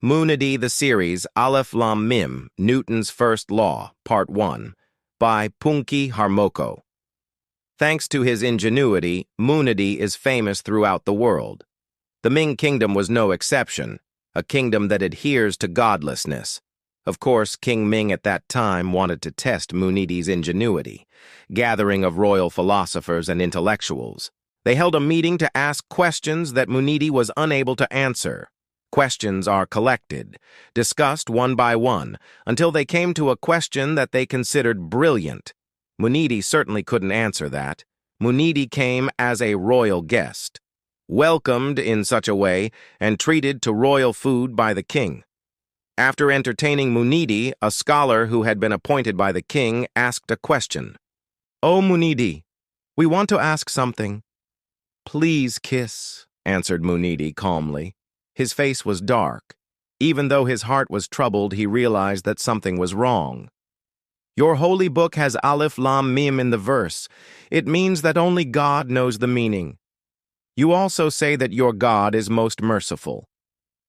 Munadi the series Aleph Lam Mim, Newton's First Law, Part 1, by Punki Harmoko. Thanks to his ingenuity, Munadi is famous throughout the world. The Ming Kingdom was no exception, a kingdom that adheres to godlessness. Of course, King Ming at that time wanted to test Munadi's ingenuity, gathering of royal philosophers and intellectuals. They held a meeting to ask questions that Munadi was unable to answer. Questions are collected, discussed one by one, until they came to a question that they considered brilliant. Munadi certainly couldn't answer that. Munadi came as a royal guest, welcomed in such a way, and treated to royal food by the king. After entertaining Munadi, a scholar who had been appointed by the king asked a question. "Oh, Munadi, we want to ask something." "Please kiss," answered Munadi calmly. His face was dark. Even though his heart was troubled, he realized that something was wrong. "Your holy book has Aleph Lam Mim in the verse. It means that only God knows the meaning. You also say that your God is most merciful.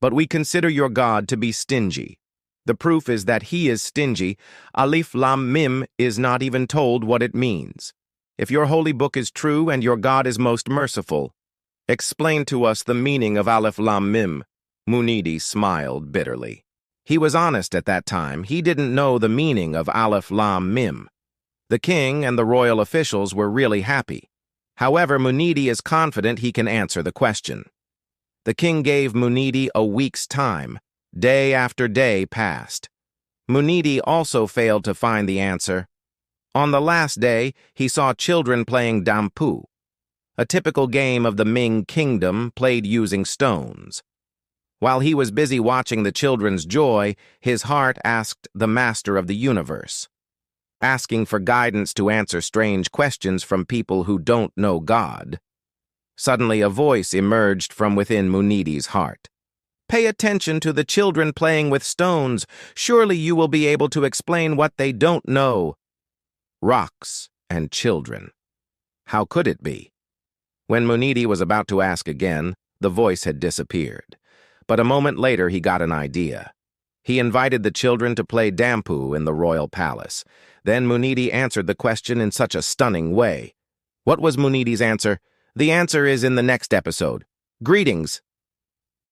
But we consider your God to be stingy. The proof is that he is stingy. Aleph Lam Mim is not even told what it means. If your holy book is true and your God is most merciful, explain to us the meaning of Aleph Lam Mim." Munadi smiled bitterly. He was honest at that time. He didn't know the meaning of Aleph Lam Mim. The king and the royal officials were really happy. However, Munadi is confident he can answer the question. The king gave Munadi a week's time. Day after day passed. Munadi also failed to find the answer. On the last day, he saw children playing dampu, a typical game of the Ming Kingdom played using stones. While he was busy watching the children's joy, his heart asked the master of the universe, asking for guidance to answer strange questions from people who don't know God. Suddenly a voice emerged from within Munadi's heart. "Pay attention to the children playing with stones. Surely you will be able to explain what they don't know." Rocks and children. How could it be? When Munadi was about to ask again, the voice had disappeared. But a moment later he got an idea. He invited the children to play dampu in the royal palace. Then Munadi answered the question in such a stunning way. What was Munadi's answer? The answer is in the next episode. Greetings.